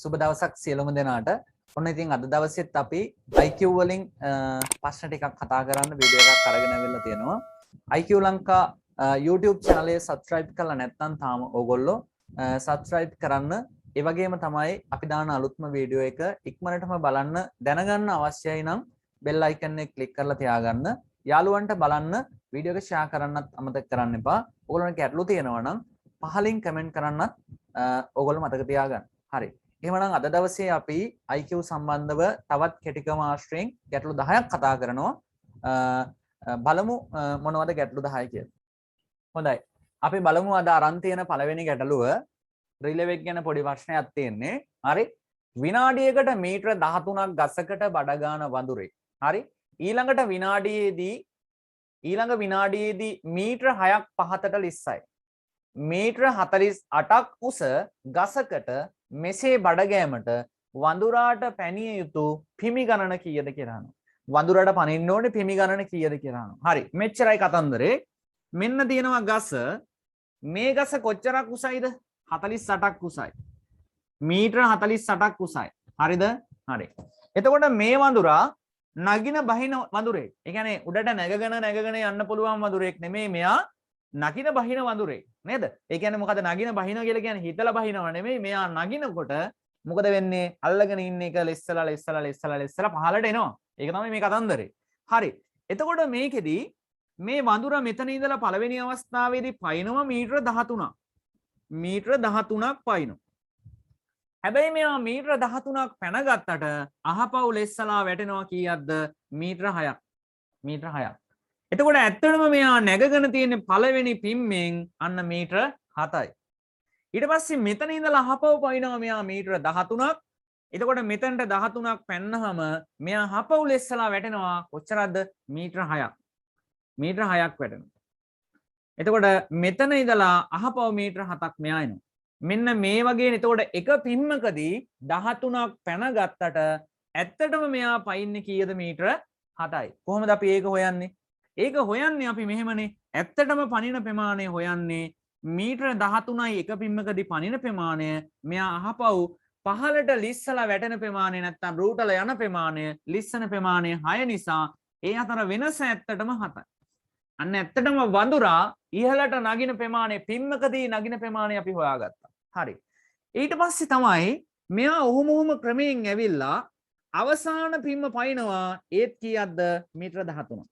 සුබ දවසක් සියලුම දෙනාට. ඔන්න ඉතින් අද දවසෙත් අපි IQ වලින් ප්‍රශ්න ටිකක් කතා කරන්න වීඩියෝ එකක් අරගෙන ආවිල්ලා තියෙනවා. IQ ලංකා YouTube channel එක subscribe කරලා නැත්නම් තාම ඕගොල්ලෝ subscribe කරන්න. ඒ වගේම තමයි අපි දාන අලුත්ම වීඩියෝ එක ඉක්මනටම බලන්න දැනගන්න අවශ්‍යයි නම් bell icon එක click කරලා තියාගන්න. යාළුවන්ට බලන්න වීඩියෝ එක share කරන්නත් අමතක කරන්න එපා. ඕගොල්ලන්ට ගැටලු තියෙනවා නම් පහලින් කමෙන්ට් කරන්නත් ඕගොල්ලෝ මතක තියාගන්න. හරි. එහෙමනම් අද දවසේ අපි IQ සම්බන්ධව තවත් කෙටිකම ආශ්‍රයෙන් ගැටලු 10ක් කතා කරනවා. බලමු මොනවද ගැටලු 10 කියලා. හොඳයි. අපි බලමු අද අරන් තියෙන පළවෙනි ගැටලුව රිලෙව් එක ගැන පොඩි ප්‍රශ්නයක් තියෙන්නේ. හරි. විනාඩියකට මීටර 13ක් ගසකට බඩ ගන්න වඳුරේ. හරි. ඊළඟ විනාඩියේදී මීටර 6ක් පහතට ලිස්සයි. මීටර 48ක් උස ගසකට මෙසේ බඩගෑමට වඳුරාට පැනිය යුතු පිමි ගණන කීයද කියලා අහනවා. වඳුරාට පනින්න ඕනේ පිමි ගණන කීයද කියලා අහනවා. හරි. මෙච්චරයි කතන්දරේ. මෙන්න තියෙනවා ගස. මේ ගස කොච්චරක් උසයිද? 48ක් උසයි. මීටර 48ක් උසයි. හරිද? හරි. එතකොට මේ වඳුරා නගින බහින වඳුරේ. ඒ කියන්නේ උඩට නැගගෙන යන්න පුළුවන් වඳුරෙක් නෙමෙයි මෙයා. නගින බහින වඳුරේ නේද? ඒ කියන්නේ මොකද නගින බහින කියලා කියන්නේ හිතලා බහිනව නෙමෙයි. මෙයා නගිනකොට මොකද වෙන්නේ? අල්ලගෙන ඉන්න එක ලෙස්සලා පහළට එනවා. ඒක තමයි මේ කතන්දරේ. හරි. එතකොට මේකෙදි මේ වඳුරා මෙතන ඉඳලා පළවෙනි අවස්ථාවේදී පයින්නවා මීටර 13ක්. මීටර 13ක් පයින්නවා. හැබැයි මෙයා මීටර 13ක් පැනගත්තට අහපව් ලෙස්සලා වැටෙනවා කීයක්ද? මීටර 6ක්. මීටර 6ක්. එතකොට ඇත්තටම මෙයා නැගගෙන තියෙන පළවෙනි පිම්මෙන් අන්න මීටර 7යි. ඊට පස්සේ මෙතන ඉඳලා අහපව පයින්නවා මෙයා මීටර 13ක්. එතකොට මෙතනට 13ක් පැන්නහම මෙයා අහපව ලෙස්සලා වැටෙනවා කොච්චරද? මීටර 6ක්. මීටර 6ක් වැටෙනවා. එතකොට මෙතන ඉඳලා අහපව මීටර 7ක් මෙයා එනවා. මෙන්න මේ වගේ. එතකොට එක පිම්මකදී 13ක් පැනගත්තට ඇත්තටම මෙයා පයින්නේ කීයද? මීටර 7යි. කොහොමද අපි ඒක හොයන්නේ? ඒක හොයන්නේ අපි මෙහෙමනේ. ඇත්තටම පනින ප්‍රමාණය හොයන්නේ මීටර 13යි එක පිම්මකදී පනින ප්‍රමාණය. මෙයා අහපව් පහළට ලිස්සලා වැටෙන ප්‍රමාණය නැත්තම් රූටල යන ප්‍රමාණය ලිස්සන ප්‍රමාණය 6 නිසා ඒ අතර වෙනස ඇත්තටම 7යි. අන්න ඇත්තටම වඳුරා ඉහළට නගින ප්‍රමාණය පිම්මකදී නගින ප්‍රමාණය අපි හොයාගත්තා. හරි. ඊට පස්සේ තමයි මෙයා ඔහොම ක්‍රමයෙන් ඇවිල්ලා අවසාන පිම්ම පයින්නවා. ඒත් කීයක්ද? මීටර 13ක්.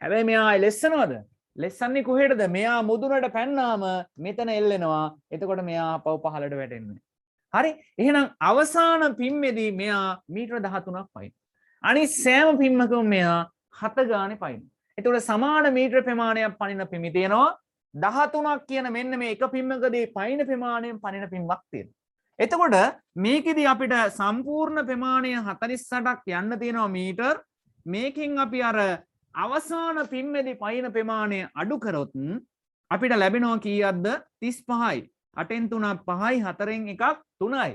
හැබැයි මෙයා ලෙස්සනවද? ලෙස්සන්නේ කොහෙටද? මෙයා මුදුනට පැන්නාම මෙතන එල්ලෙනවා. එතකොට මෙයා පව පහළට වැටෙන්නේ. හරි. එහෙනම් අවසාන පිම්මේදී මෙයා මීටර 13ක් පයින්. අනිත් සෑම පිම්මකම මෙයා 7 ගානේ පයින්. එතකොට සමාන මීටර ප්‍රමාණයක් පනින පිමි තියෙනවා. 13ක් කියන මෙන්න මේ එක පිම්මකදී පයින් ප්‍රමාණයෙන් පනින පිම්මක් තියෙනවා. එතකොට මේකෙදි අපිට සම්පූර්ණ ප්‍රමාණය 48ක් යන්න තියෙනවා මීටර. මේකෙන් අපි අර අවසාන පිම්මේදී පයින් ප්‍රමාණය අඩු කරොත් අපිට ලැබෙනවා කීයක්ද? 35යි. 8න් 3ක් 5යි 4න් 1ක් 3යි.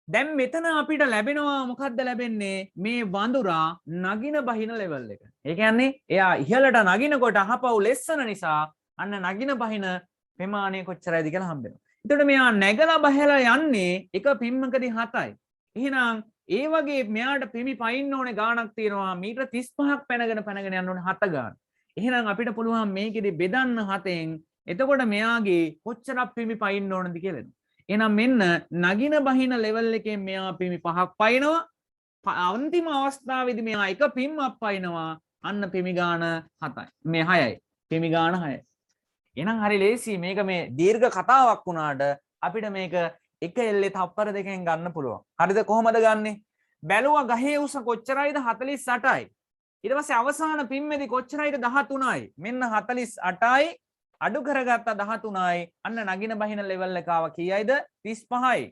දැන් මෙතන අපිට ලැබෙනවා මොකක්ද ලැබෙන්නේ? මේ වඳුරා නගින බහින ලෙවල් එක. ඒ කියන්නේ එයා ඉහළට නගිනකොට අහපව් ලෙස්සන නිසා අන්න නගින බහින ප්‍රමාණය කොච්චරයිද කියලා හම්බෙනවා. එතකොට මෙයා නැගලා බහලා යන්නේ එක පිම්මකදී 7යි. එහෙනම් ඒ වගේ මෙයාට පිමි පයින්න ඕනේ ගාණක් තියෙනවා. මීටර 35ක් පැනගෙන යන්න ඕනේ 7 ගාණ. එහෙනම් අපිට පුළුවන් මේකෙදි බෙදන්න 7ෙන්. එතකොට මෙයාගේ කොච්චරක් පිමි පයින්න ඕනද කියලා එනවා. එහෙනම් මෙන්න නගින බහින ලෙවල් එකෙන් මෙයා පිමි 5ක් පයින්නවා. අන්තිම අවස්ථාවේදී මෙයා එක පිම්මක් පයින්නවා. අන්න පිමි ගාණ 7යි. මේ 6යි. පිමි ගාණ 6යි. එහෙනම් හරි ලේසි. මේක මේ දීර්ඝ කතාවක් වුණාට අපිට මේක එක එල්ලේ තප්පර දෙකෙන් ගන්න පුළුවන්. හරිද? කොහොමද ගන්නෙ? බැලුවා ගහේ උස කොච්චරයිද? 48යි. ඊට පස්සේ අවසාන පිම්මේදී කොච්චරයිද? 13යි. මෙන්න 48යි අඩු කරගත්ත 13යි. අන්න නගින බහින ලෙවල් එක ආව කීයයිද? 35යි.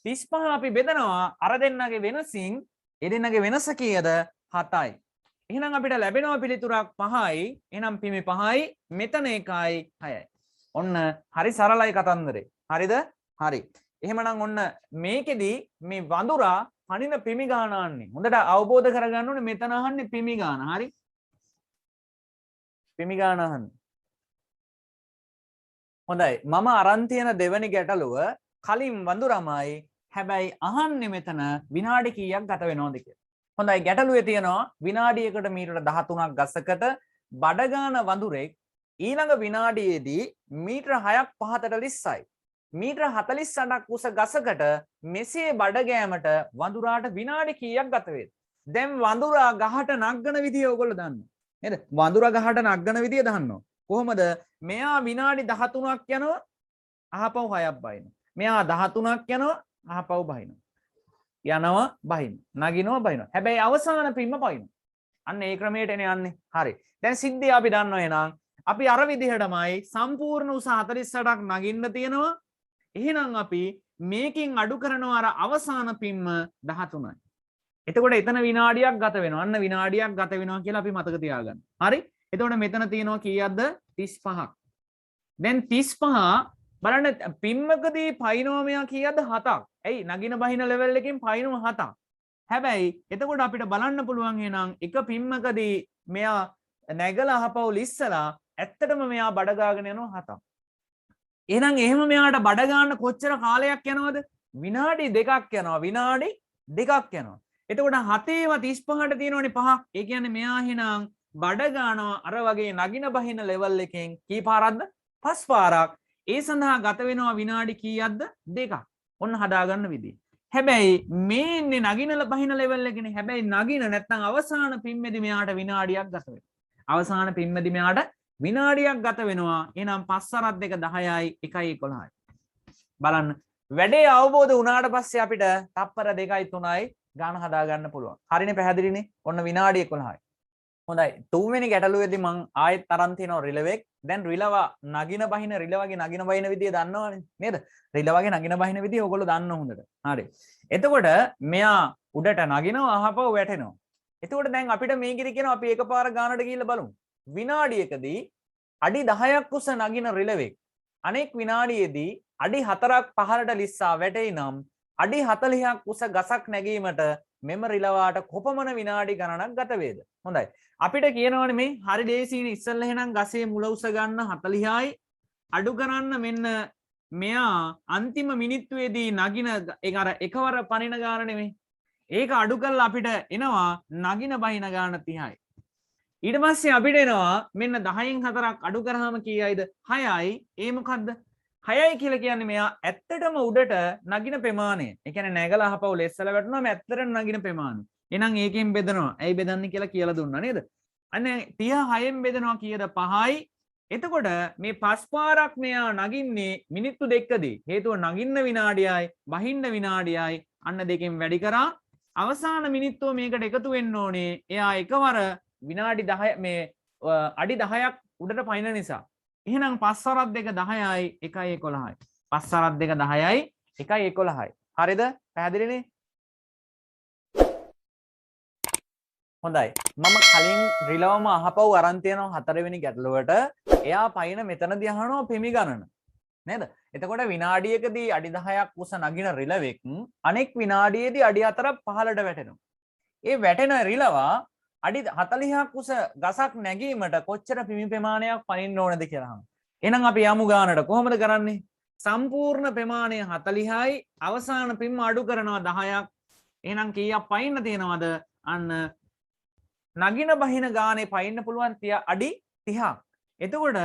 35 අපි බෙදනවා අර දෙන්නගේ වෙනසින්. ඒ දෙන්නගේ වෙනස කීයද? 7යි. එහෙනම් අපිට ලැබෙනවා පිළිතුරක් 5යි. එහෙනම් පිමි 5යි. මෙතන 1යි 6යි. ඔන්න හරි සරලයි කතන්දරේ. හරිද? හරි. එහෙමනම් ඔන්න මේකෙදි මේ වඳුරා පනින පිමි ගාන අහන්නේ. හොඳට අවබෝධ කරගන්න ඕනේ මෙතන අහන්නේ පිමි ගාන. හරි? පිමි ගාන අහන්නේ. හොඳයි. මම අරන් තියෙන දෙවෙනි ගැටලුව කලින් වඳුරමයි හැබැයි අහන්නේ මෙතන විනාඩි කීයක් ගත වෙනවද කියලා. හොඳයි ගැටලුවේ තියෙනවා විනාඩියකට මීටර 13ක් ගසකට බඩ ගන්න වඳුරෙක් ඊළඟ විනාඩියේදී මීටර 6ක් පහතට ලිස්සයි. මීටර 48ක් උස ගසකට මෙසේ බඩ ගෑමට වඳුරාට විනාඩි කීයක් ගත වේද? දැන් වඳුරා ගහට නග්ගන විදිය ඔයගොල්ලෝ දන්නවා. නේද? වඳුරා ගහට නග්ගන විදිය දන්නවා. කොහොමද? මෙයා විනාඩි 13ක් යනවා අහපව් 6ක් බහිනවා. මෙයා 13ක් යනවා අහපව් බහිනවා. යනවා බහිනවා. නගිනවා බහිනවා. හැබැයි අවසාන පින්ම බහිනවා. අන්න ඒ ක්‍රමයටනේ යන්නේ. හරි. දැන් සිද්ධිය අපි දන්නවා එහෙනම් අපි අර විදිහටමයි සම්පූර්ණ උස 48ක් නගින්න තියෙනවා. එහෙනම් අපි මේකෙන් අඩු කරනවා අර අවසාන පින්ම 13යි. එතකොට එතන විනාඩියක් ගත වෙනවා. අන්න විනාඩියක් ගත වෙනවා කියලා අපි මතක තියාගන්න. හරි? එතකොට මෙතන තියෙනවා කීයක්ද? 35ක්. දැන් 35 බලන්න පින්මකදී පයින්නවා මෙයා කීයක්ද? 7ක්. ඇයි? නගින බහින ලෙවල් එකකින් පයින්නවා 7ක්. හැබැයි එතකොට අපිට බලන්න පුළුවන් එහෙනම් එක පින්මකදී මෙයා නැගලා අහපව් ලිස්සලා ඇත්තටම මෙයා බඩ ගාගෙන යනවා 7ක්. එහෙනම් එහෙම මෙයාට බඩ ගන්න කොච්චර කාලයක් යනවද? විනාඩි 2ක් යනවා. විනාඩි 2ක් යනවා. එතකොට 7ේව 35ට තියෙනවනේ 5ක්. ඒ කියන්නේ මෙයා එහෙනම් බඩ ගන්නවා අර වගේ නගින බහින ලෙවල් එකෙන් කී පාරක්ද? 5 පාරක්. ඒ සඳහා ගත වෙනවා විනාඩි කීයක්ද? 2ක්. ඔන්න හදාගන්න විදිය. හැබැයි මේ ඉන්නේ නගින බහින ලෙවල් එකනේ. හැබැයි නගින නැත්නම් අවසාන පිම්මේදී මෙයාට විනාඩියක් ගත වෙනවා. අවසාන පිම්මේදී මෙයාට විනාඩියක් ගත වෙනවා. එහෙනම් 5 අරක් 2 10යි 1යි 11යි. බලන්න වැඩේ අවබෝධ වුණාට පස්සේ අපිට තප්පර 2යි 3යි ගාන හදා ගන්න පුළුවන්. හරිනේ පැහැදිලිනේ? ඔන්න විනාඩි 11යි. හොඳයි. තුන්වෙනි ගැටලුවේදී මම ආයෙත් තරම් තියෙනවා රිලෙවෙක්. දැන් රිලව නගින බහින රිලවගේ නගින බහින විදිය දන්නවනේ නේද? රිලවගේ නගින බහින විදිය ඔයගොල්ලෝ දන්න හොඳට. හරි. එතකොට මෙයා උඩට නගිනවා අහපව වැටෙනවා. එතකොට දැන් අපිට මේකෙදි කියනවා අපි එකපාර ගානට ගිහිල්ලා බලමු. විනාඩියකදී අඩි 10ක් උස නගින රිලෙවෙක් අනෙක් විනාඩියේදී අඩි 4ක් පහළට ලිස්සා වැටේ නම් අඩි 40ක් උස ගසක් නැගීමට මෙම රිලවාට කොපමණ විනාඩි ගණනක් ගත වේද? හොඳයි. අපිට කියනවනේ මේ හරි දේශීනේ ඉස්සෙල්ලා එහෙනම් ගසේ මුල උස ගන්න 40යි අඩු කරන්න මෙන්න මෙයා අන්තිම මිනිත්තුවේදී නගින ඒක අර එකවර පනින ගාන නෙමෙයි. ඒක අඩු කරලා අපිට එනවා නගින බහින ගාන 30යි. ඊට පස්සේ අපිට එනවා මෙන්න 10න් 4ක් අඩු කරාම කීයයිද? 6යි. ඒ මොකද්ද? 6යි කියලා කියන්නේ මෙයා ඇත්තටම උඩට නගින ප්‍රමාණය. ඒ කියන්නේ නැගලා අහපව ලෙස්සලා වැටුනම ඇත්තටම නගින ප්‍රමාණය. එහෙනම් ඒකෙන් බෙදනවා. ඇයි බෙදන්නේ කියලා කියලා දුන්නා නේද? අන්න 36න් බෙදනවා කීයද? 5යි. එතකොට මේ 5 පාරක් මෙයා නගින්නේ මිනිත්තු 2කදී. හේතුව නගින්න විනාඩියයි, බහින්න විනාඩියයි. අන්න දෙකෙන් වැඩි කරා අවසාන මිනිත්තුව මේකට එකතු වෙන්න ඕනේ. එයා එකවර විනාඩි 10 මේ අඩි 10ක් උඩට පයින්න නිසා. එහෙනම් 5 වරක් 2 10යි 1යි 11යි. 5 වරක් 2 10යි 1යි 11යි. හරිද? පැහැදිලිනේ? හොඳයි. මම කලින් රිලවම අහපව් අරන් තියෙනවා 4 වෙනි ගැටලුවට. එයා පයින් මෙතනදී අහනවා පිමි ගණන. නේද? එතකොට විනාඩියකදී අඩි 10ක් උස නගින රිලවෙක් අනෙක් විනාඩියේදී අඩි 4ක් පහළට වැටෙනවා. ඒ වැටෙන රිලවා අඩි 40ක් උස ගසක් නැගීමට කොච්චර පිමි ප්‍රමාණයක් පනින්න ඕනද කියලා අහනවා. එහෙනම් අපි යමු ගානට. කොහොමද කරන්නේ? සම්පූර්ණ ප්‍රමාණය 40යි අවසාන පිම්ම අඩු කරනවා 10ක්. එහෙනම් කීයක් පයින්න තියෙනවද? අන්න නගින බහින ගානේ පයින්න පුළුවන් අඩි 30ක්. එතකොට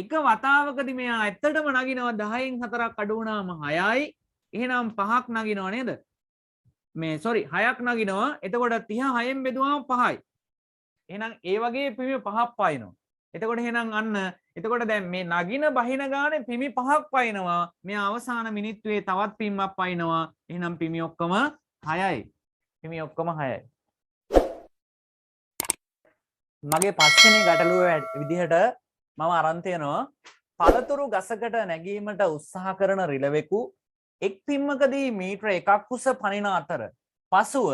එක වතාවකදී මෙයා ඇත්තටම නගිනවා 10න් 4ක් අඩු වුණාම 6යි. එහෙනම් 5ක් නගිනවා නේද? මේ sorry 6ක් නගිනවා. එතකොට 30 6න් බෙදුවාම 5යි. එහෙනම් ඒ වගේ පිමි 5ක් පයින්නවා. එතකොට එහෙනම් අන්න එතකොට දැන් මේ නගින බහින ගානේ පිමි 5ක් පයින්නවා. මෙයා අවසාන මිනිත්තුවේ තවත් පිම්මක් පයින්නවා. එහෙනම් පිමි ඔක්කොම 6යි. පිමි ඔක්කොම 6යි. මගේ පස්වෙනි ගැටලුව විදිහට මම අරන් තියෙනවා පළතුරු ගසකට නැගීමට උත්සාහ කරන රිලෙවෙකු එක් පිම්මකදී මීටර 1ක් උස පනින අතර පසුව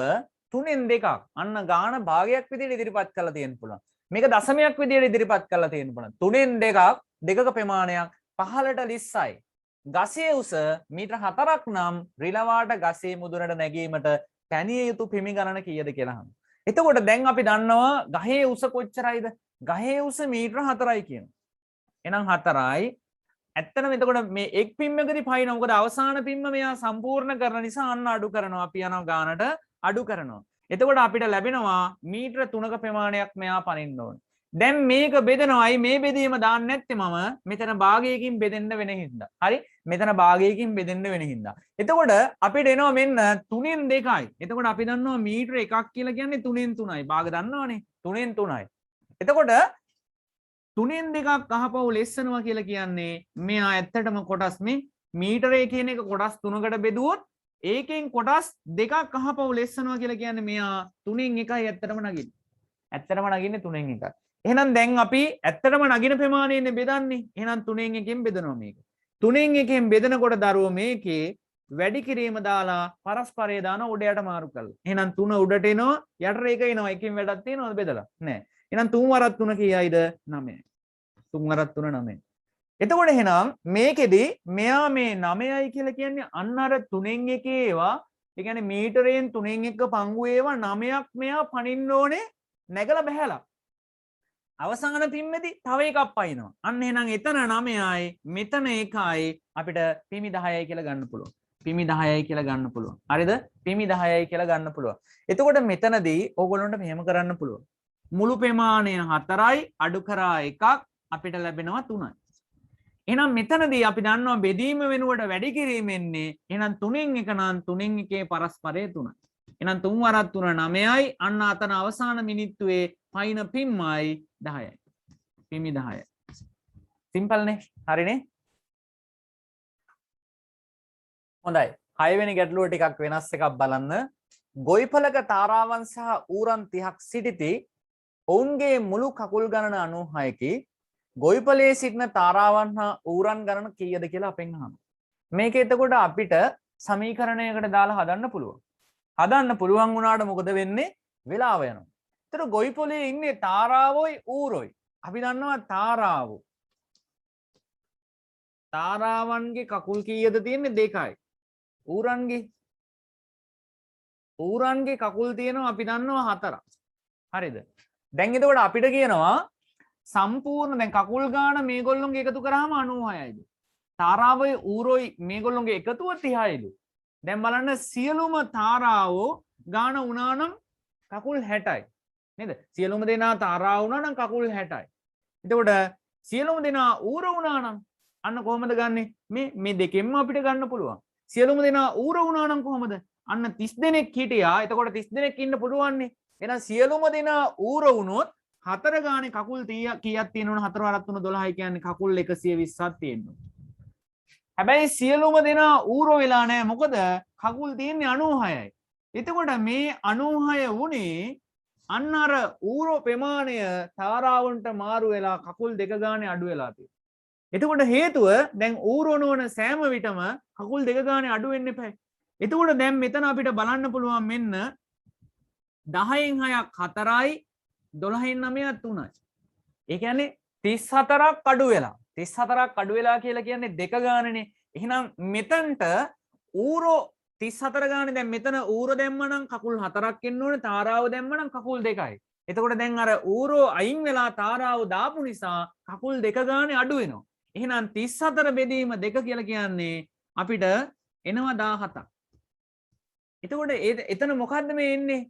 3න් 2ක් අන්න ගාන භාගයක් විදිහට ඉදිරිපත් කරලා තියෙන්න පුළුවන්. මේක දශමයක් විදිහට ඉදිරිපත් කරලා තියෙන්න පුළුවන්. 3න් 2ක් දෙකක ප්‍රමාණයක් පහළට ලිස්සයි. ගසේ උස මීටර 4ක් නම් රිලවාට ගසේ මුදුනට නැගීමට පැනිය යුතු පිමි ගණන කීයද කියලා අහනවා. එතකොට දැන් අපි දන්නවා ගහේ උස කොච්චරයිද? ගහේ උස මීටර 4යි කියනවා. එහෙනම් 4යි ඇත්තටම එතකොට මේ එක් පිම්මකදී පයින්න මොකද අවසාන පිම්ම මෙයා සම්පූර්ණ කරන නිසා අන්න අඩු කරනවා අපි යනවා ගානට අඩු කරනවා. එතකොට අපිට ලැබෙනවා මීටර 3ක ප්‍රමාණයක් මෙයා පනින්න ඕනේ. දැන් මේක බෙදනවායි මේ බෙදීම දාන්න නැත්තේ මම මෙතන භාගයකින් බෙදෙන්න වෙන හින්දා. හරි? මෙතන භාගයකින් බෙදෙන්න වෙන හින්දා. එතකොට අපිට එනවා මෙන්න 3න් 2යි. එතකොට අපි දන්නවා මීටර එකක් කියලා කියන්නේ 3න් 3යි. භාග දන්නවනේ 3න් 3යි. එතකොට 3න් 2ක් අහපව් ලෙස්සනවා කියලා කියන්නේ මෙයා ඇත්තටම කොටස් මේ මීටරේ කියන එක කොටස් 3කට බෙදුවොත් ඒකෙන් කොටස් දෙකක් අහපව් ලෙස්සනවා කියලා කියන්නේ මෙයා 3න් 1යි ඇත්තටම නගින්නේ. ඇත්තටම නගින්නේ 3න් 1යි. එහෙනම් දැන් අපි ඇත්තටම නගින ප්‍රමාණයනේ බෙදන්නේ. එහෙනම් 3න් 1කින් බෙදනවා මේක. 3න් 1කින් බෙදනකොට දරුවෝ මේකේ වැඩි කිරීම දාලා පරස්පරය දාන උඩයට මාරු කරලා. එහෙනම් 3 උඩට එනවා යටට එක එනවා. එකකින් වැඩක් තියෙනවද බෙදලා? නෑ. එහෙනම් 3 වරක් 3 කීයයිද? 9යි. 3 වරක් 3 9යි. එතකොට එහෙනම් මේකෙදි මෙයා මේ 9යි කියලා කියන්නේ අන්න අර 3න් 1 ඒවා ඒ කියන්නේ මීටරයෙන් 3න් 1 පංගු ඒවා 9ක් මෙයා පනින්න ඕනේ නැගලා බහැලා. අවසාන පිම්මේදී තව එකක් පයින්නවා. අන්න එහෙනම් එතන 9යි මෙතන 1යි අපිට පිමි 10යි කියලා ගන්න පුළුවන්. පිමි 10යි කියලා ගන්න පුළුවන්. හරිද? පිමි 10යි කියලා ගන්න පුළුවන්. එතකොට මෙතනදී ඕගොල්ලන්ට මෙහෙම කරන්න පුළුවන්. මුළු ප්‍රමාණය 4යි අඩු කරා 1ක් අපිට ලැබෙනවා 3යි. එහෙනම් මෙතනදී අපි දන්නවා බෙදීම වෙනුවට වැඩි කිරීම එන්නේ. එහෙනම් 3න් 1 නම් 3න් 1 පරස්පරය 3යි. එහෙනම් 3 වරක් 3 9යි. අන්න අතන අවසාන මිනිත්තුවේ පයින් පිම්මයි 10යි. පිමි 10යි. සිම්පල් නේ? හරිනේ? හොඳයි. 6 වෙනි ගැටලුව ටිකක් වෙනස් එකක් බලන්න. ගොවිපලක තාරාවන් සහ ඌරන් 30ක් සිටිති. ඔවුන්ගේ මුළු කකුල් ගණන 96කි. ගොවිපලයේ සිටින තාරාවන් හා ඌරන් ගණන කීයද කියලා අපෙන් අහනවා. මේක එතකොට අපිට සමීකරණයකට දාලා හදන්න පුළුවන්. හදන්න පුළුවන් වුණාට මොකද වෙන්නේ? වෙලාව යනවා. ඒතර ගොවිපලයේ ඉන්නේ තාරාවෝයි ඌරෝයි. අපි දන්නවා තාරාවෝ. තාරාවන්ගේ කකුල් කීයද තියෙන්නේ? 2යි. ඌරන්ගේ කකුල් තියෙනවා අපි දන්නවා 4ක්. හරිද? දැන් එතකොට අපිට කියනවා සම්පූර්ණ දැන් කකුල් ගාන මේගොල්ලොන්ගේ එකතු කරාම 96යිලු. තාරාවයි ඌරෝයි මේගොල්ලොන්ගේ එකතුව 30යිලු. දැන් බලන්න සියලුම තාරාවෝ ගාන වුණා නම් කකුල් 60යි. නේද? සියලුම දෙනා තාරාව වුණා නම් කකුල් 60යි. එතකොට සියලුම දෙනා ඌර වුණා නම් අන්න කොහොමද ගන්නෙ? මේ දෙකෙන්ම අපිට ගන්න පුළුවන්. සියලුම දෙනා ඌර වුණා නම් කොහොමද? අන්න 30 දෙනෙක් හිටියා. එතකොට 30 දෙනෙක් ඉන්න පුළුවන්නේ. එහෙනම් සියලුම දෙනා ඌර වුණොත් 4 ගානේ කකුල් කීයක් තියෙනවනේ? 4 වරක් 3 12යි කියන්නේ කකුල් 120ක් තියෙනවා. හැබැයි සියලුම දෙනා ඌරෝ වෙලා නැහැ. මොකද කකුල් තියෙන්නේ 96යි. එතකොට මේ 96 වුණේ අන්න අර ඌරෝ ප්‍රමාණය තාරාවන්ට මාරු වෙලා කකුල් 2 ගානේ අඩු වෙලා තියෙනවා. එතකොට හේතුව දැන් ඌරෝ නොවන සෑම විටම කකුල් 2 ගානේ අඩු වෙන්න එපා. එතකොට දැන් මෙතන අපිට බලන්න පුළුවන් මෙන්න 10න් 6ක් 4යි 12න් 9ක් 3යි. ඒ කියන්නේ 34ක් අඩු වෙලා. 34ක් අඩු වෙලා කියලා කියන්නේ 2 ගානනේ. එහෙනම් මෙතනට ඌරෝ 34 ගානේ දැන් මෙතන ඌරෝ දැම්ම නම් කකුල් 4ක් එන්න ඕනේ. තාරාව දැම්ම නම් කකුල් 2යි. එතකොට දැන් අර ඌරෝ අයින් වෙලා තාරාව දාපු නිසා කකුල් 2 ගානේ අඩු වෙනවා. එහෙනම් 34 බෙදීම 2 කියලා කියන්නේ අපිට එනවා 17ක්. එතකොට එතන මොකද්ද මේ එන්නේ?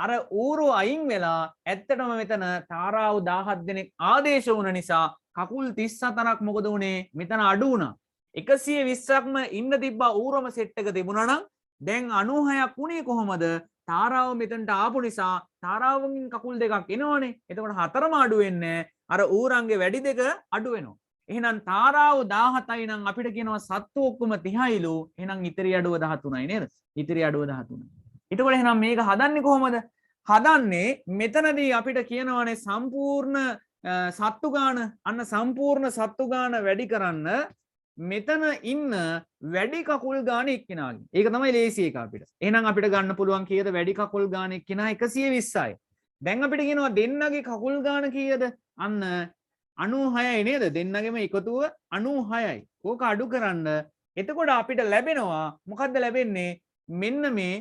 අර ඌරෝ අයින් වෙලා ඇත්තටම මෙතන තාරාව 17 දෙනෙක් ආදේශ වුණ නිසා කකුල් 34ක් මොකද වුනේ? මෙතන අඩු වුණා. 120ක්ම ඉන්න තිබ්බා ඌරම සෙට් එක තිබුණා නම් දැන් 96ක් වුණේ කොහොමද? තාරාව මෙතනට ආපු නිසා තාරාවකින් කකුල් දෙකක් එනවනේ. එතකොට 4ම අඩු වෙන්නේ අර ඌරන්ගේ වැඩි දෙක අඩු වෙනවා. එහෙනම් තාරාව 17යි නම් අපිට කියනවා සත්තු ඔක්කොම 30යිලු. එහෙනම් ඉතිරි අඩුව 13යි නේද? ඉතිරි අඩුව 13යි. එතකොට එහෙනම් මේක හදන්නේ කොහොමද? හදන්නේ මෙතනදී අපිට කියනවානේ සම්පූර්ණ සත්තු ගාන අන්න සම්පූර්ණ සත්තු ගාන වැඩි කරන්න මෙතන ඉන්න වැඩි කකුල් ගාන එක්කෙනාගේ. ඒක තමයි ලේසි එක අපිට. එහෙනම් අපිට ගන්න පුළුවන් කීයද වැඩි කකුල් ගාන එක්කෙනා 120යි. දැන් අපිට කියනවා දෙන්නගේ කකුල් ගාන කීයද? අන්න 96යි නේද? දෙන්නගෙම එකතුව 96යි. ඕක අඩු කරන්න. එතකොට අපිට ලැබෙනවා මොකද්ද ලැබෙන්නේ? මෙන්න මේ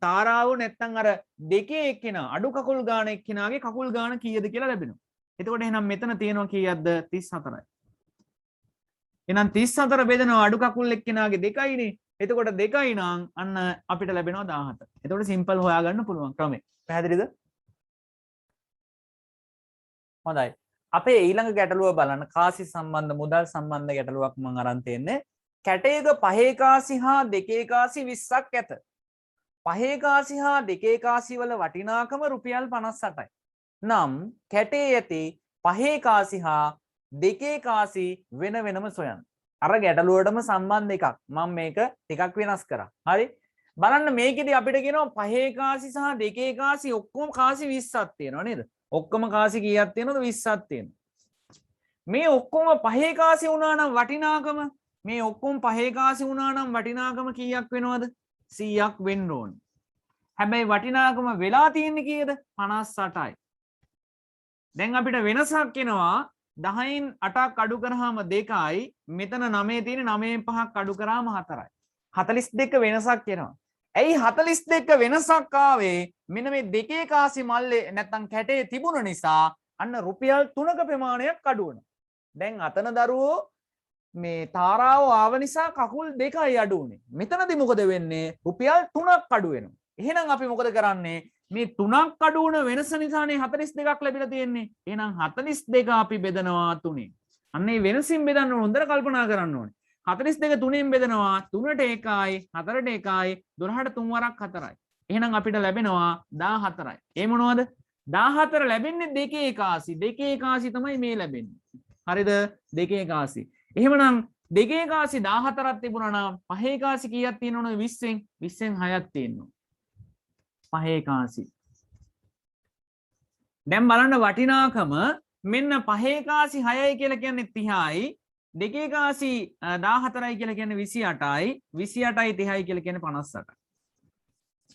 තාරාව නැත්තම් අර දෙකේ එක්කෙනා අඩු කකුල් ගාන එක්කෙනාගේ කකුල් ගාන කීයද කියලා ලැබෙනවා. එතකොට එහෙනම් මෙතන තියෙනවා කීයක්ද? 34යි. එහෙනම් 34 බෙදනවා අඩු කකුල් එක්කෙනාගේ 2යිනේ. එතකොට 2යි නම් අන්න අපිට ලැබෙනවා 17. එතකොට සිම්පල් හොයාගන්න පුළුවන් ක්‍රමය. පැහැදිලිද? හොඳයි. අපේ ඊළඟ ගැටලුව බලන්න කාසි සම්බන්ධ මුදල් සම්බන්ධ ගැටලුවක් මම අරන් තියෙන්නේ. කැටයක පහේ කාසි හා දෙකේ කාසි 20ක් ඇත. පහේ කාසි හා දෙකේ කාසි වල වටිනාකම රුපියල් 58යි. නම් කැටේ ඇති පහේ කාසි හා දෙකේ කාසි වෙන වෙනම සොයන්න. අර ගැටලුවටම සම්බන්ධ එකක්. මම මේක ටිකක් වෙනස් කරා. හරි? බලන්න මේකෙදි අපිට කියනවා පහේ කාසි සහ දෙකේ කාසි ඔක්කොම කාසි 20ක් තියෙනවා නේද? ඔක්කොම කාසි කීයක් තියෙනවද? 20ක් තියෙනවා. මේ ඔක්කොම පහේ කාසි වුණා නම් වටිනාකම මේ ඔක්කොම පහේ කාසි වුණා නම් වටිනාකම කීයක් වෙනවද? 100ක් වෙන්න ඕනේ. හැබැයි වටිනාකම වෙලා තියෙන්නේ කීයද? 58යි. දැන් අපිට වෙනසක් එනවා 10න් 8ක් අඩු කරාම 2යි මෙතන 9 තියෙන 9න් 5ක් අඩු කරාම 4යි 42 වෙනසක් එනවා. ඇයි 42 වෙනසක් ආවේ? මෙන්න මේ දෙකේ කාසි මල්ලේ නැත්තම් කැටේ තිබුණ නිසා අන්න රුපියල් 3ක ප්‍රමාණයක් අඩු වෙනවා. දැන් අතන දරුවෝ මේ තාරාව ආව නිසා කකුල් 2යි අඩු වුනේ. මෙතනදී මොකද වෙන්නේ? රුපියල් 3ක් අඩු වෙනවා. එහෙනම් අපි මොකද කරන්නේ? මේ 3ක් අඩු වුණ වෙනස නිසානේ 42ක් ලැබිලා තියෙන්නේ. එහෙනම් 42 අපි බෙදනවා 3ෙන්. අන්න ඒ වෙනසින් බෙදන්න ඕන. හොඳට කල්පනා කරන්න ඕනේ. 42 3ෙන් බෙදනවා 3ට 1යි 4ට 1යි 12ට 3 වරක් 4යි. එහෙනම් අපිට ලැබෙනවා 14යි. ඒ මොනවද? 14 ලැබෙන්නේ දෙකේ කාසි. දෙකේ කාසි තමයි මේ ලැබෙන්නේ. හරිද? දෙකේ කාසි. එහෙමනම් දෙකේ කාසි 14ක් තිබුණා නම් පහේ කාසි කීයක් තියෙනවද? 20න් 20න් 6ක් තියෙනවා. පහේ කාසි. දැන් බලන්න වටිනාකම මෙන්න පහේ කාසි 6යි කියලා කියන්නේ 30යි. දෙකේ කාසි 14යි කියලා කියන්නේ 28යි. 28යි 30යි කියලා කියන්නේ 58යි.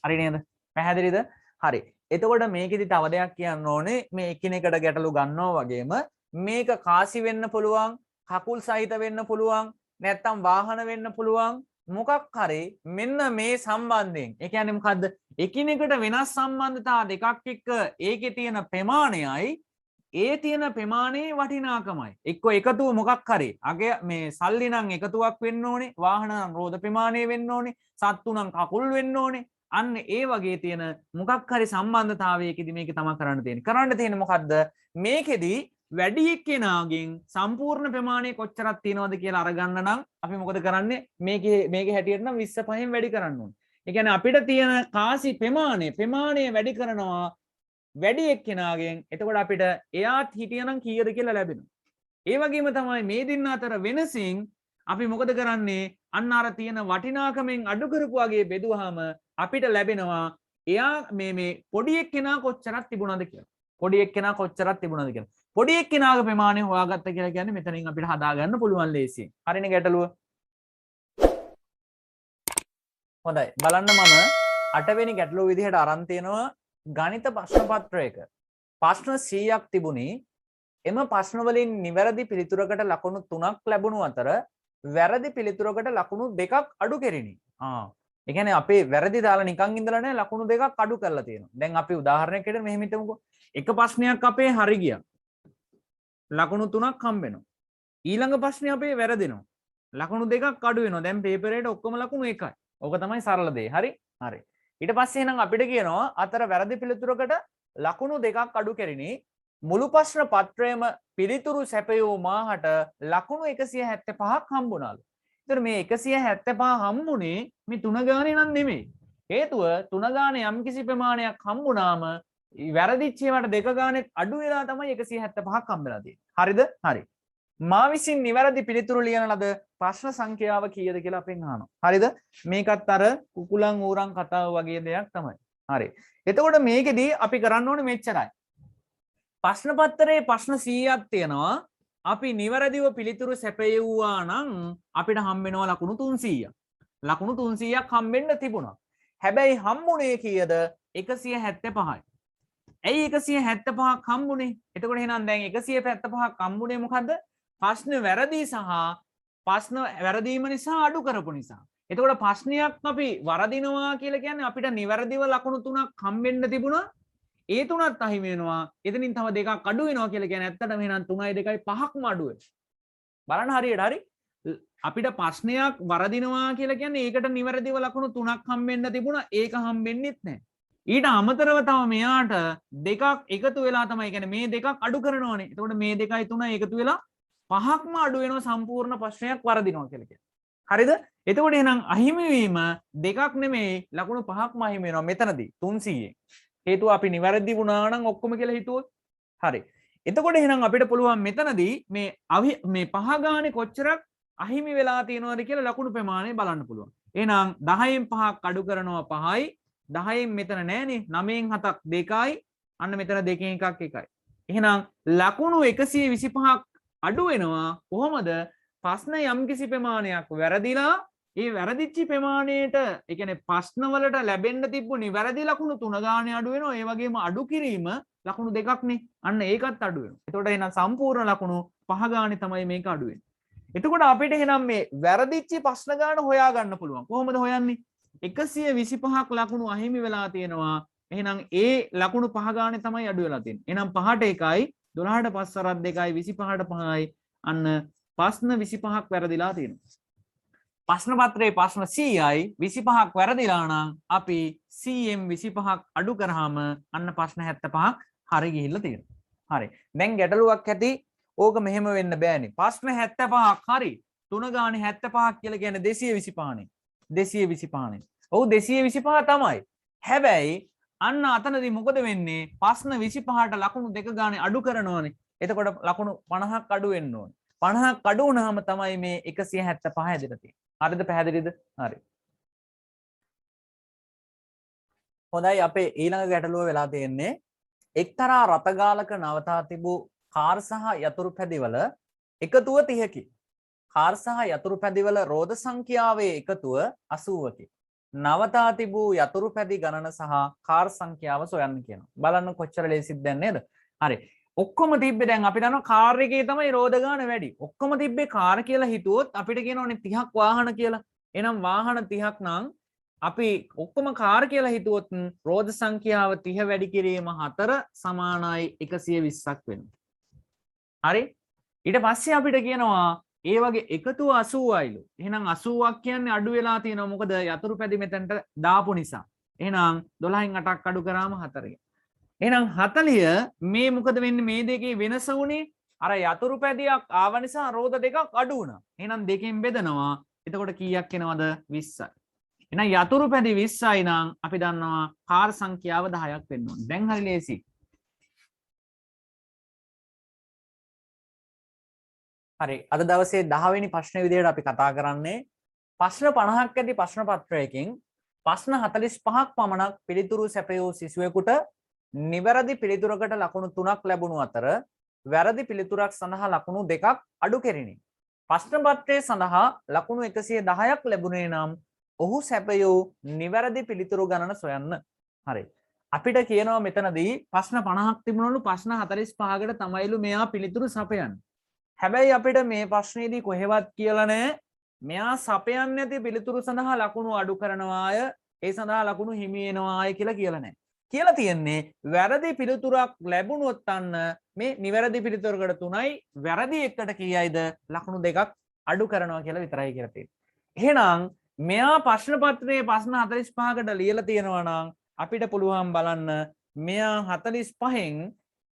හරි නේද? පැහැදිලිද? හරි. එතකොට මේකෙදි තව දෙයක් කියන්න ඕනේ. මේ එකිනෙකට ගැටලු ගන්නවා වගේම මේක කාසි වෙන්න පුළුවන්, කකුල් සහිත වෙන්න පුළුවන්, නැත්තම් වාහන වෙන්න පුළුවන්. මොකක් හරි මෙන්න මේ සම්බන්ධයෙන්. ඒ කියන්නේ මොකද්ද? එකිනෙකට වෙනස් සම්බන්ධතා දෙකක් එක්ක ඒකේ තියෙන ප්‍රමාණයයි ඒ තියෙන ප්‍රමාණයේ වටිනාකමයි. එක්ක එකතුව මොකක් හරි. අගේ මේ සල්ලි නම් එකතුවක් වෙන්න ඕනේ, වාහන නම් රෝද ප්‍රමාණය වෙන්න ඕනේ, සත්තු නම් කකුල් වෙන්න ඕනේ. අන්න ඒ වගේ තියෙන මොකක් හරි සම්බන්ධතාවයකදී මේක තමයි කරන්න තියෙන්නේ. කරන්න තියෙන්නේ මොකද්ද? මේකෙදී වැඩි එක්කෙනාගෙන් සම්පූර්ණ ප්‍රමාණය කොච්චරක් තියෙනවද කියලා අරගන්න නම් අපි මොකද කරන්නේ? මේකේ හැටියට නම් 25න් වැඩි කරන්න ඕනේ. ඒ කියන්නේ අපිට තියෙන කාසි ප්‍රමාණය වැඩි කරනවා වැඩි එක්කෙනාගෙන්. එතකොට අපිට එයාත් හිටියනම් කීයද කියලා ලැබෙනවා. ඒ වගේම තමයි මේ දෙන්න අතර වෙනසින් අපි මොකද කරන්නේ? අන්න අර තියෙන වටිනාකමෙන් අඩු කරපු වගේ බෙදුවාම අපිට ලැබෙනවා එයා මේ පොඩි එක්කෙනා කොච්චරක් තිබුණාද කියලා. පොඩි එක්කෙනා කොච්චරක් තිබුණාද කියලා. පොඩි එක්කෙනාගේ ප්‍රමාණය හොයාගත්ත කියලා කියන්නේ මෙතනින් අපිට හදාගන්න පුළුවන් ලේසියෙන්. හරිනේ ගැටලුව? හොඳයි. බලන්න මම 8 වෙනි ගැටලුව විදිහට අරන් තියෙනවා ගණිත ප්‍රශ්න පත්‍රයක. ප්‍රශ්න 100ක් තිබුණේ. එම ප්‍රශ්න වලින් නිවැරදි පිළිතුරකට ලකුණු 3ක් ලැබුණු අතර වැරදි පිළිතුරකට ලකුණු 2ක් අඩු කෙරිනි. ඒ කියන්නේ අපේ වැරදි දාලා නිකන් ඉඳලා නැහැ ලකුණු 2ක් අඩු කරලා තියෙනවා. දැන් අපි උදාහරණයක් විදිහට මෙහෙම හිතමුකෝ. එක ප්‍රශ්නයක් අපේ හරි ගියා. ලකුණු 3ක් හම්බ වෙනවා. ඊළඟ ප්‍රශ්නේ අපේ වැරදෙනවා. ලකුණු 2ක් අඩු වෙනවා. දැන් පේපර් එකේ ඔක්කොම ලකුණු 1යි. ඕක තමයි සරල දේ. හරි? හරි. ඊට පස්සේ එහෙනම් අපිට කියනවා අතර වැරදි පිළිතුරකට ලකුණු 2ක් අඩු කෙරිනි. මුළු ප්‍රශ්න පත්‍රයේම පිළිතුරු සැපයූ මාහට ලකුණු 175ක් හම්බුණාලු. ඒතර මේ 175 හම්බුනේ මේ 3 ගානේ නම් නෙමෙයි. හේතුව 3 ගානේ යම්කිසි ප්‍රමාණයක් හම්බුනාම වැරදිච්ච ඒවාට 2 ගානේ අඩු වෙලා තමයි 175ක් හම්බෙලා තියෙන්නේ. හරිද? හරි. මා විසින් නිවැරදි පිළිතුරු ලියන ලද ප්‍රශ්න සංඛ්‍යාව කීයද කියලා අපෙන් අහනවා. හරිද? මේකත් අර කුකුලන් ඌරන් කතාව වගේ දෙයක් තමයි. හරි. එතකොට මේකෙදී අපි කරන්න ඕනේ මෙච්චරයි. ප්‍රශ්න පත්‍රයේ ප්‍රශ්න 100ක් තියෙනවා. අපි නිවැරදිව පිළිතුරු සැපයුවා නම් අපිට හම්බ වෙනවා ලකුණු 300ක්. ලකුණු 300ක් හම්බෙන්න තිබුණා. හැබැයි හම්බුනේ කීයද? 175යි. ඇයි 175ක් හම්බුනේ? එතකොට එහෙනම් දැන් 175ක් හම්බුනේ මොකද්ද? ප්‍රශ්න වැරදි සහ ප්‍රශ්න වැරදීම නිසා අඩු කරපු නිසා. එතකොට ප්‍රශ්නයක් අපි වරදිනවා කියලා කියන්නේ අපිට නිවැරදිව ලකුණු 3ක් හම්බෙන්න තිබුණා. ඒ 3ත් අහිමි වෙනවා. එතනින් තව 2ක් අඩු වෙනවා කියලා කියන්නේ ඇත්තටම එහෙනම් 3යි 2යි 5ක්ම අඩු වෙනවා. බලන්න හරියට හරි. අපිට ප්‍රශ්නයක් වරදිනවා කියලා කියන්නේ ඒකට නිවැරදිව ලකුණු 3ක් හම්බෙන්න තිබුණා. ඒක හම්බෙන්නෙත් නැහැ. ඊට අමතරව තව මෙයාට දෙකක් එකතු වෙලා තමයි කියන්නේ මේ දෙකක් අඩු කරනවානේ. එතකොට මේ 2යි 3යි එකතු වෙලා 5ක්ම අඩු වෙනවා සම්පූර්ණ ප්‍රශ්නයක් වරදිනවා කියලා කියන්නේ. හරිද? එතකොට එහෙනම් අහිමි වීම දෙකක් නෙමෙයි ලකුණු 5ක්ම අහිමි වෙනවා මෙතනදී 300. හේතුව අපි නිවැරදි වුණා නම් ඔක්කොම කියලා හිතුවොත්. හරි. එතකොට එහෙනම් අපිට පුළුවන් මෙතනදී මේ පහ ගානේ කොච්චරක් අහිමි වෙලා තියෙනවද කියලා ලකුණු ප්‍රමාණය බලන්න පුළුවන්. එහෙනම් 10න් 5ක් අඩු කරනවා 5යි. 10න් මෙතන නෑනේ 9න් 7ක් 2යි. අන්න මෙතන 2කින් එකක් 1යි. එහෙනම් ලකුණු 125ක් අඩු වෙනවා කොහොමද? ප්‍රශ්න යම්කිසි ප්‍රමාණයක් වැරදිලා ඒ වැරදිච්ච ප්‍රමාණයට ඒ කියන්නේ ප්‍රශ්න වලට ලැබෙන්න තිබ්බු නිවැරදි ලකුණු 3 ගානේ අඩු වෙනවා. ඒ වගේම අඩු කිරීම ලකුණු දෙකක්නේ. අන්න ඒකත් අඩු වෙනවා. එතකොට එහෙනම් සම්පූර්ණ ලකුණු 5 ගානේ තමයි මේක අඩු වෙන්නේ. එතකොට අපිට එහෙනම් මේ වැරදිච්ච ප්‍රශ්න ගාන හොයා ගන්න පුළුවන්. කොහොමද හොයන්නේ? 125ක් ලකුණු අහිමි වෙලා තියෙනවා. එහෙනම් ඒ ලකුණු 5 ගානේ තමයි අඩු වෙලා තියෙන්නේ. එහෙනම් 5ට 1යි 12ට 5 සරත් 2යි 25ට 5යි අන්න ප්‍රශ්න 25ක් වැරදිලා තියෙනවා. ප්‍රශ්න පත්‍රයේ ප්‍රශ්න 100යි 25ක් වැරදිලා නම් අපි 100න් 25ක් අඩු කරාම අන්න ප්‍රශ්න 75ක් හරි ගිහිල්ලා තියෙනවා. හරි. දැන් ගැටලුවක් ඇති. ඕක මෙහෙම වෙන්න බෑනේ. ප්‍රශ්න 75ක් හරි. 3 ගානේ 75ක් කියලා කියන්නේ 225නේ. 225නේ. ඔව් 225 තමයි. හැබැයි අන්න අතනදී මොකද වෙන්නේ? ප්‍රශ්න 25ට ලකුණු 2 ගානේ අඩු කරනවානේ. එතකොට ලකුණු 50ක් අඩු වෙන්න ඕනේ. 50ක් අඩු වුණාම තමයි මේ 175 හැදෙලා තියෙන්නේ. හරිද? පැහැදිලිද? හරි. හොඳයි අපේ ඊළඟ ගැටලුව වෙලා තියෙන්නේ එක්තරා රතගාලක නවතා තිබූ කාර් සහ යතුරු පැදිවල එකතුව 30කි. කාර් සහ යතුරු පැදිවල රෝද සංඛ්‍යාවේ එකතුව 80කි. නවතා තිබූ යතුරු පැදි ගණන සහ කාර් සංඛ්‍යාව සොයන්න කියනවා. බලන්න කොච්චර ලේසිද දැන් නේද? හරි. ඔක්කොම තිබ්බේ දැන් අපි දන්නවා කාර් එකේ තමයි රෝද ගාන වැඩි. ඔක්කොම තිබ්බේ කාර් කියලා හිතුවොත් අපිට කියනෝනේ 30ක් වාහන කියලා. එහෙනම් වාහන 30ක් නම් අපි ඔක්කොම කාර් කියලා හිතුවොත් රෝද සංඛ්‍යාව 30 වැඩි කිරීම 4 සමානයි 120ක් වෙනවා. හරි? ඊට පස්සේ අපිට කියනවා ඒ වගේ එකතු 80යිලු. එහෙනම් 80ක් කියන්නේ අඩු වෙලා තියෙනවා. මොකද යතුරු පැදි මෙතනට දාපු නිසා. එහෙනම් 12න් 8ක් අඩු කරාම 4. එහෙනම් 40 මේ මොකද වෙන්නේ මේ දෙකේ වෙනස උනේ අර යතුරු පැදියක් ආව නිසා රෝද දෙකක් අඩු වුණා. එහෙනම් දෙකෙන් බෙදනවා. එතකොට කීයක් එනවද? 20යි. එහෙනම් යතුරු පැදි 20යි නම් අපි දන්නවා කාර් සංඛ්‍යාව 10ක් වෙන්න ඕනේ. දැන් හරි ලේසි. හරි අද දවසේ 10 වෙනි ප්‍රශ්න විදිහට අපි කතා කරන්නේ ප්‍රශ්න 50ක් ඇති ප්‍රශ්න පත්‍රයකින් ප්‍රශ්න 45ක් පමණක් පිළිතුරු සැපයූ සිසුවෙකුට නිවැරදි පිළිතුරකට ලකුණු 3ක් ලැබුණු අතර වැරදි පිළිතුරක් සඳහා ලකුණු 2ක් අඩු කෙරිණි. ප්‍රශ්න පත්‍රයේ සඳහා ලකුණු 110ක් ලැබුණේ නම් ඔහු සැපයූ නිවැරදි පිළිතුරු ගණන සොයන්න. හරි. අපිට කියනවා මෙතනදී ප්‍රශ්න 50ක් තිබුණලු ප්‍රශ්න 45කට තමයිලු මෙයා පිළිතුරු සපයන්නේ. හැබැයි අපිට මේ ප්‍රශ්නේදී කොහෙවත් කියලා නැහැ මෙයා සපයන්නේ නැති පිළිතුරු සඳහා ලකුණු අඩු කරනවාය ඒ සඳහා ලකුණු හිමි වෙනවාය කියලා නැහැ. කියලා තියෙන්නේ වැරදි පිළිතුරක් ලැබුණොත් අන්න මේ නිවැරදි පිළිතුරකට 3යි වැරදි එකට කීයයිද ලකුණු 2ක් අඩු කරනවා කියලා විතරයි කියලා තියෙන්නේ. එහෙනම් මෙයා ප්‍රශ්න පත්‍රයේ ප්‍රශ්න 45කට ලියලා තියෙනවා නම් අපිට පුළුවන් බලන්න මෙයා 45න්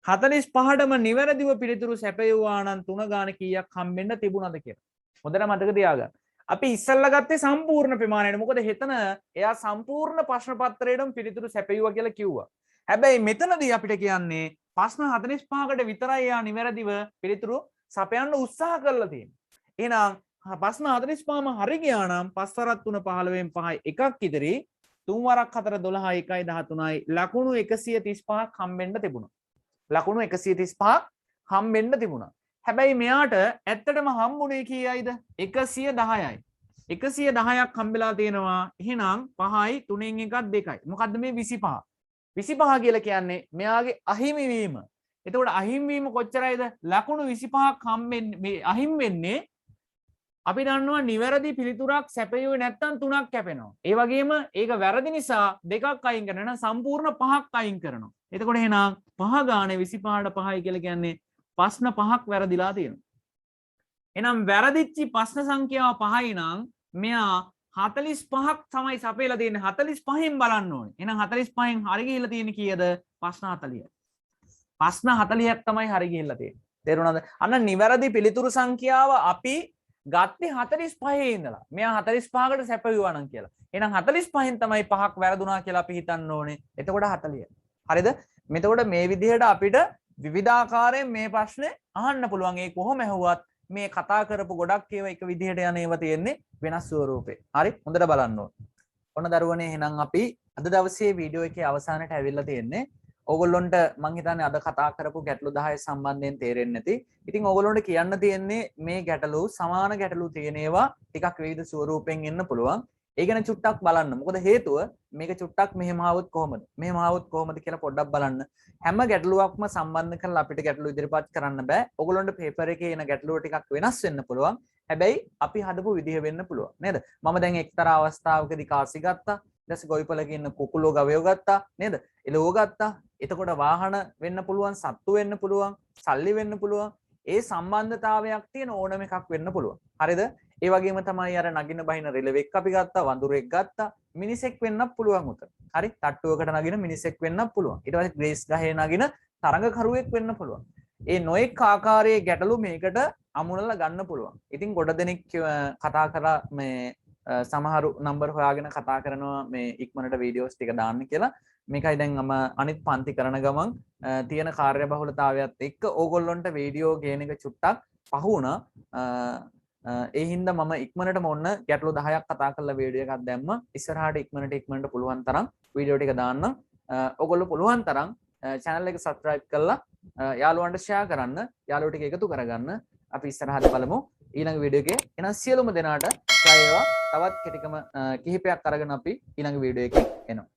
45ටම නිවැරදිව පිළිතුරු සැපයුවා නම් 3 ගාන කීයක් හම්බෙන්න තිබුණාද කියලා. හොඳට මතක තියාගන්න. අපි ඉස්සල්ලා ගත්තේ සම්පූර්ණ ප්‍රමාණයට. මොකද හෙතන එයා සම්පූර්ණ ප්‍රශ්න පත්‍රයටම පිළිතුරු සැපයුවා කියලා කිව්වා. හැබැයි මෙතනදී අපිට කියන්නේ ප්‍රශ්න 45කට විතරයි එයා නිවැරදිව පිළිතුරු සපයන්න උත්සාහ කරලා තියෙන්නේ. එහෙනම් ප්‍රශ්න 45ම හරි ගියා නම් 5 වරක් 3 15න් 5යි එකක් ඉදිරි 3 වරක් 4 12යි 1යි 13යි ලකුණු 135ක් හම්බෙන්න තිබුණා. ලකුණු 135ක් හම්බෙන්න තිබුණා. හැබැයි මෙයාට ඇත්තටම හම්බුනේ කීයයිද? 110යි. 110ක් හම්බෙලා තියෙනවා. එහෙනම් 5යි 3න් එකක් 2යි. මොකද්ද මේ 25? 25 කියලා කියන්නේ මෙයාගේ අහිමි වීම. එතකොට අහිමි වීම කොච්චරයිද? ලකුණු 25ක් හම්බෙන්නේ මේ අහිමි වෙන්නේ අපි දන්නවා නිවැරදි පිළිතුරක් සැපයුවේ නැත්නම් 3ක් කැපෙනවා. ඒ වගේම ඒක වැරදි නිසා 2ක් අයින් කරනවා. එහෙනම් සම්පූර්ණ 5ක් අයින් කරනවා. එතකොට එහෙනම් 5 ගානේ 25ට 5යි කියලා කියන්නේ ප්‍රශ්න 5ක් වැරදිලා තියෙනවා. එහෙනම් වැරදිච්චි ප්‍රශ්න සංඛ්‍යාව 5යි නම් මෙයා 45ක් තමයි සපයලා තියෙන්නේ. 45න් බලන්න ඕනේ. එහෙනම් 45න් හරි ගිහිල්ලා තියෙන්නේ කීයද? ප්‍රශ්න 40යි. ප්‍රශ්න 40ක් තමයි හරි ගිහිල්ලා තියෙන්නේ. තේරුණාද? අන්න නිවැරදි පිළිතුරු සංඛ්‍යාව අපි ගත්තේ 45 ඉඳලා. මෙයා 45කට සැපයුවා නම් කියලා. එහෙනම් 45න් තමයි 5ක් වැරදුනා කියලා අපි හිතන්න ඕනේ. එතකොට 40යි. හරිද? මෙතකොට මේ විදිහට අපිට විවිධාකාරයෙන් මේ ප්‍රශ්නේ අහන්න පුළුවන්. ඒ කොහොම ඇහුවත් මේ කතා කරපු ගොඩක් ඒවා එක විදිහට යන ඒවා තියෙන්නේ වෙනස් ස්වරූපේ. හරි? හොඳට බලන්න ඕන. ඔන්න දරුවනේ එහෙනම් අපි අද දවසේ වීඩියෝ එකේ අවසානයට ඇවිල්ලා තියෙන්නේ. ඕගොල්ලොන්ට මං හිතන්නේ අද කතා කරපු ගැටලු 10 සම්බන්ධයෙන් තේරෙන්නේ නැති. ඉතින් ඕගොල්ලොන්ට කියන්න තියෙන්නේ මේ ගැටලු සමාන ගැටලු තියෙන ඒවා ටිකක් විවිධ ස්වරූපෙන් එන්න පුළුවන්. ඒ ගැන චුට්ටක් බලන්න. මොකද හේතුව මේක චුට්ටක් මෙහෙම ආවොත් කොහොමද? මෙහෙම ආවොත් කොහොමද කියලා පොඩ්ඩක් බලන්න. හැම ගැටලුවක්ම සම්බන්ධ කරලා අපිට ගැටලු ඉදිරිපත් කරන්න බෑ. ඕගොල්ලොන්ට පේපර් එකේ එන ගැටලුව ටිකක් වෙනස් වෙන්න පුළුවන්. හැබැයි අපි හදපු විදිහ වෙන්න පුළුවන්. නේද? මම දැන් එක්තරා අවස්ථාවකදී කාසි ගත්තා. ඊට පස්සේ ගොවිපලක ඉන්න කුකුලෝ ගවයෝ ගත්තා. නේද? එළවෝ ගත්තා. එතකොට වාහන වෙන්න පුළුවන්, සත්තු වෙන්න පුළුවන්, සල්ලි වෙන්න පුළුවන්. ඒ සම්බන්ධතාවයක් තියෙන ඕනම එකක් වෙන්න පුළුවන්. හරිද? ඒ වගේම තමයි අර නගින බහින රිලෙවෙක් අපි ගත්තා, වඳුරෙක් ගත්තා, මිනිසෙක් වෙන්නත් පුළුවන් උතන. හරි? තට්ටුවකට නගින මිනිසෙක් වෙන්නත් පුළුවන්. ඊට පස්සේ ග්‍රේස් ගහේ නගින තරඟකරුවෙක් වෙන්න පුළුවන්. ඒ නොඑක් ආකාරයේ ගැටලු මේකට අමුණලා ගන්න පුළුවන්. ඉතින් ගොඩ දෙනෙක් කතා කරලා මේ සමහරු නම්බර් හොයාගෙන කතා කරනවා මේ ඉක්මනට වීඩියෝස් ටික දාන්න කියලා. මේකයි දැන් මම අනිත් පන්ති කරන ගමන් තියෙන කාර්යබහුලතාවයත් එක්ක ඕගොල්ලොන්ට වීඩියෝ ගේන එක චුට්ටක් පහු වුණා. ඒ හින්දා මම ඉක්මනටම ඔන්න ගැටලු 10ක් කතා කරලා වීඩියෝ එකක් දැම්මා. ඉස්සරහට ඉක්මනට පුළුවන් තරම් වීඩියෝ ටික දාන්න. ඕගොල්ලෝ පුළුවන් තරම් channel එක subscribe කරලා යාළුවන්ට share කරන්න. යාළුවෝ ටික එකතු කරගන්න. අපි ඉස්සරහට බලමු ඊළඟ වීඩියෝ එකේ. එහෙනම් සියලුම දෙනාට ජය වේවා. තවත් කෙටිකම කිහිපයක් අරගෙන අපි ඊළඟ වීඩියෝ එකේ එනවා.